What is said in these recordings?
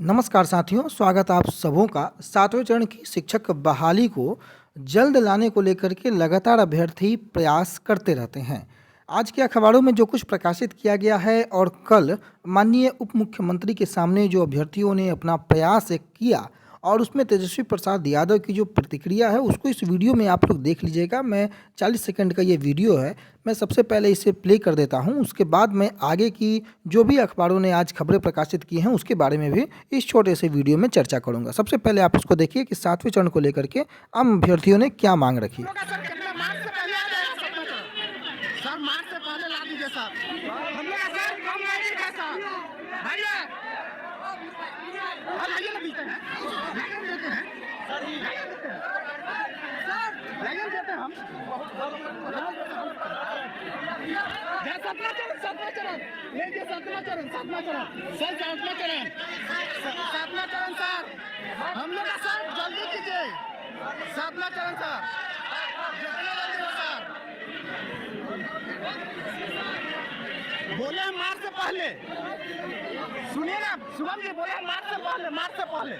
नमस्कार साथियों, स्वागत आप सबों का। सातवें चरण की शिक्षक बहाली को जल्द लाने को लेकर के लगातार अभ्यर्थी प्रयास करते रहते हैं। आज के अखबारों में जो कुछ प्रकाशित किया गया है और कल माननीय उप मुख्यमंत्री के सामने जो अभ्यर्थियों ने अपना प्रयास एक किया और उसमें तेजस्वी प्रसाद यादव की जो प्रतिक्रिया है उसको इस वीडियो में आप लोग देख लीजिएगा। मैं 40 सेकंड का ये वीडियो है, मैं सबसे पहले इसे प्ले कर देता हूं, उसके बाद मैं आगे की जो भी अखबारों ने आज खबरें प्रकाशित की हैं उसके बारे में भी इस छोटे से वीडियो में चर्चा करूंगा। सबसे पहले आप इसको देखिए कि सातवें चरण को लेकर के आम अभ्यर्थियों ने क्या मांग रखी। सर मार्च से पहले ला दीजिए सर। हम लोग सर कम नहीं है सर। भैया और भैया ना बीते हैं। लगन देते हैं। सर लगन देते हैं हम। सातवां चरण लीजिए, सातवां चरण सर, सातवां चरण सर। हम लोग सर जल्दी कीजिए, सातवां चरण सर, जितना जल्दी हो सर। बोले हैं मार्च से पहले, सुनिए ना शुभम जी, बोले हैं मार्च से पहले, मार्च से पहले।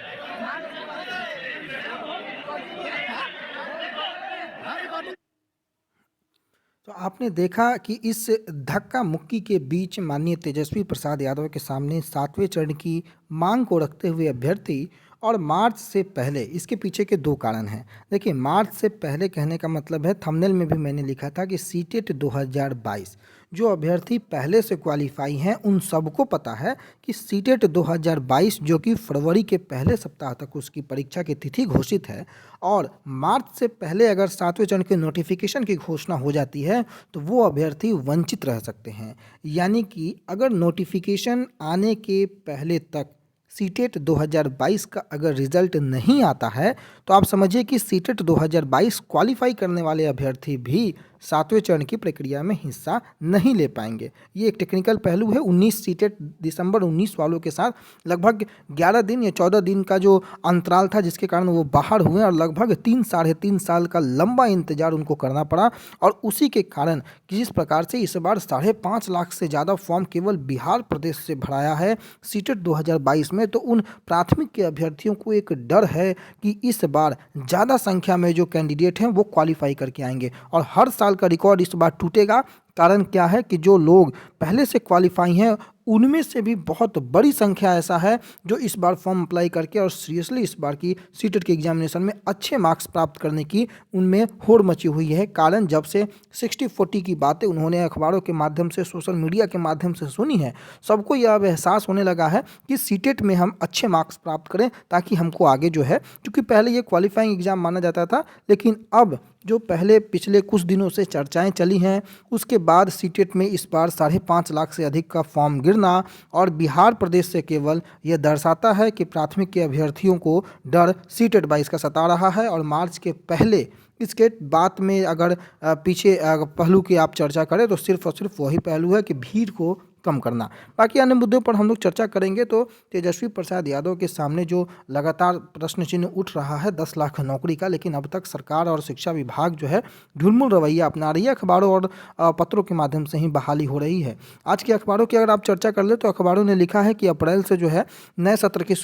तो आपने देखा कि इस धक्का मुक्की के बीच माननीय तेजस्वी प्रसाद यादव के सामने सातवें चरण की मांग को रखते हुए अभ्यर्थी और मार्च से पहले, इसके पीछे के दो कारण हैं। देखिए, मार्च से पहले कहने का मतलब है, थंबनेल में भी मैंने लिखा था कि सीटेट 2022 जो अभ्यर्थी पहले से क्वालिफाई हैं उन सबको पता है कि सीटेट 2022 जो कि फरवरी के पहले सप्ताह तक उसकी परीक्षा की तिथि घोषित है और मार्च से पहले अगर सातवें चरण के नोटिफिकेशन की घोषणा हो जाती है तो वो अभ्यर्थी वंचित रह सकते हैं। यानी कि अगर नोटिफिकेशन आने के पहले तक सीटेट 2022 का अगर रिजल्ट नहीं आता है तो आप समझिए कि सीटेट 2022 क्वालिफाई करने वाले अभ्यर्थी भी सातवें चरण की प्रक्रिया में हिस्सा नहीं ले पाएंगे। ये एक टेक्निकल पहलू है। 19 सीटेट दिसंबर 19 वालों के साथ लगभग 11 दिन या 14 दिन का जो अंतराल था जिसके कारण वो बाहर हुए और लगभग 3-3.5 साल का लंबा इंतजार उनको करना पड़ा और उसी के कारण जिस प्रकार से इस बार 5.5 लाख से ज़्यादा फॉर्म केवल बिहार प्रदेश से भराया है सीटेट 2022 में, तो उन प्राथमिक के अभ्यर्थियों को एक डर है कि इस बार ज़्यादा संख्या में जो कैंडिडेट हैं वो क्वालिफाई करके आएंगे और हर साल का रिकॉर्ड इस बार टूटेगा। कारण क्या है कि जो लोग पहले से क्वालिफाई हैं उनमें से भी बहुत बड़ी संख्या ऐसा है जो इस बार फॉर्म अप्लाई करके और सीरियसली इस बार की सीटेट के एग्जामिनेशन में अच्छे मार्क्स प्राप्त करने की उनमें होड़ मची हुई है। कारण जब से 60-40 की बातें उन्होंने अखबारों के माध्यम से, सोशल मीडिया के माध्यम से सुनी है, सबको यह अब एहसास होने लगा है कि सीटेट में हम अच्छे मार्क्स प्राप्त करें ताकि हमको आगे जो है, क्योंकि पहले ये क्वालिफाइंग एग्जाम माना जाता था लेकिन अब जो पहले पिछले कुछ दिनों से चर्चाएं चली हैं उसके बाद सीटेट में इस बार 5.5 लाख से अधिक का फॉर्म गिरना और बिहार प्रदेश से केवल यह दर्शाता है कि प्राथमिक के अभ्यर्थियों को डर सीटेट 22 का सता रहा है। और मार्च के पहले इसके बात में अगर पीछे पहलू की आप चर्चा करें तो सिर्फ और सिर्फ वही पहलू है कि भीड़ को कम करना। बाकी अन्य मुद्दों पर हम लोग चर्चा करेंगे। तो तेजस्वी प्रसाद यादव के सामने जो लगातार प्रश्न चिन्ह उठ रहा है 10 लाख नौकरी का, लेकिन अब तक सरकार और शिक्षा विभाग जो है ढुलमुल रवैया अपना रही है। अखबारों और पत्रों के माध्यम से ही बहाली हो रही है। आज के अखबारों की अगर आप चर्चा कर ले तो अखबारों ने लिखा है कि अप्रैल से जो है नए सत्र की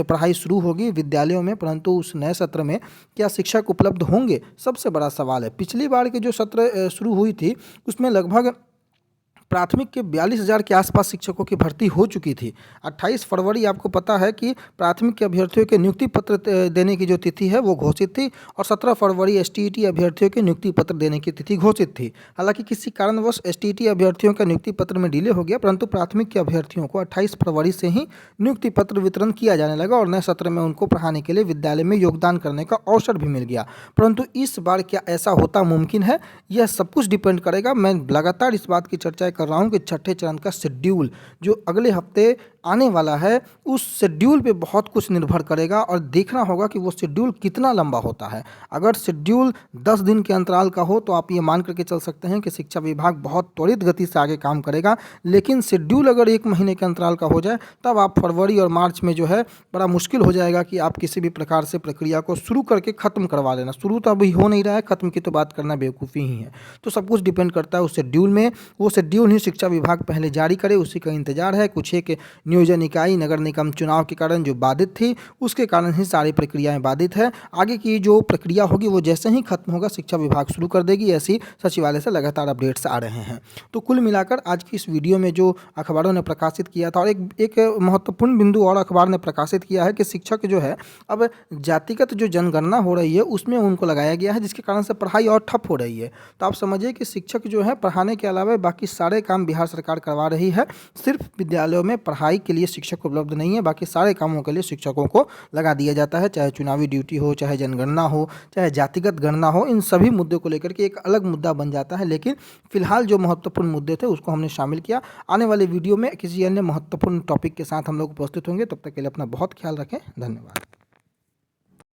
पढ़ाई शुरू होगी विद्यालयों में, परंतु उस नए सत्र में क्या शिक्षक उपलब्ध होंगे, सबसे बड़ा सवाल है। पिछली बार के जो सत्र शुरू हुई थी उसमें लगभग प्राथमिक के 42,000 के आसपास शिक्षकों की भर्ती हो चुकी थी। 28 फरवरी आपको पता है कि प्राथमिक के अभ्यर्थियों के नियुक्ति पत्र देने की जो तिथि है वो घोषित थी और 17 फरवरी एसटीईटी अभ्यर्थियों के नियुक्ति पत्र देने की तिथि घोषित थी। हालांकि किसी कारणवश एसटीईटी अभ्यर्थियों का नियुक्ति पत्र में डिले हो गया, परंतु प्राथमिक के अभ्यर्थियों को 28 फरवरी से ही नियुक्ति पत्र वितरण किया जाने लगा और नए सत्र में उनको पढ़ाने के लिए विद्यालय में योगदान करने का अवसर भी मिल गया। परंतु इस बार क्या ऐसा होता मुमकिन है, यह सब कुछ डिपेंड करेगा। मैं लगातार इस बात की चर्चा कर रहा हूँ कि छठे चरण का शेड्यूल जो अगले हफ्ते आने वाला है उस शेड्यूल पे बहुत कुछ निर्भर करेगा और देखना होगा कि वो शेड्यूल कितना लंबा होता है। अगर शेड्यूल 10 दिन के अंतराल का हो तो आप ये मान करके चल सकते हैं कि शिक्षा विभाग बहुत त्वरित गति से आगे काम करेगा, लेकिन शेड्यूल अगर 1 महीने के अंतराल का हो जाए तब आप फरवरी और मार्च में जो है बड़ा मुश्किल हो जाएगा कि आप किसी भी प्रकार से प्रक्रिया को शुरू करके ख़त्म करवा लेना। शुरू तो अभी हो नहीं रहा है, ख़त्म की तो बात करना बेवकूफ़ी ही है। तो सब कुछ डिपेंड करता है उस शेड्यूल में। वो शेड्यूल ही शिक्षा विभाग पहले जारी करे, उसी का इंतजार है। कुछ एक नियोजन इकाई नगर निगम चुनाव के कारण जो बाधित थी, उसके कारण ही सारी प्रक्रियाएं बाधित है। आगे की जो प्रक्रिया होगी वो जैसे ही खत्म होगा शिक्षा विभाग शुरू कर देगी। ऐसी सचिवालय से लगातार अपडेट्स आ रहे हैं। तो कुल मिलाकर आज की इस वीडियो में जो अखबारों ने प्रकाशित किया था, और एक महत्वपूर्ण बिंदु और अखबार ने प्रकाशित किया है कि शिक्षक जो है अब जातिगत जो जनगणना हो रही है उसमें उनको लगाया गया है, जिसके कारण से पढ़ाई और ठप हो रही है। तो आप समझिए कि शिक्षक जो है पढ़ाने के अलावा बाकी सारे काम बिहार सरकार करवा रही है। सिर्फ विद्यालयों में पढ़ाई के लिए शिक्षक उपलब्ध नहीं है, बाकी सारे कामों के लिए शिक्षकों को लगा दिया जाता है, चाहे चुनावी ड्यूटी हो, चाहे जनगणना हो, चाहे जातिगत गणना हो। इन सभी मुद्दों को लेकर के एक अलग मुद्दा बन जाता है। लेकिन फिलहाल जो महत्वपूर्ण मुद्दे थे उसको हमने शामिल किया। आने वाले वीडियो में किसी अन्य महत्वपूर्ण टॉपिक के साथ हम लोग उपस्थित होंगे। तब तक के लिए अपना बहुत ख्याल रखें। धन्यवाद।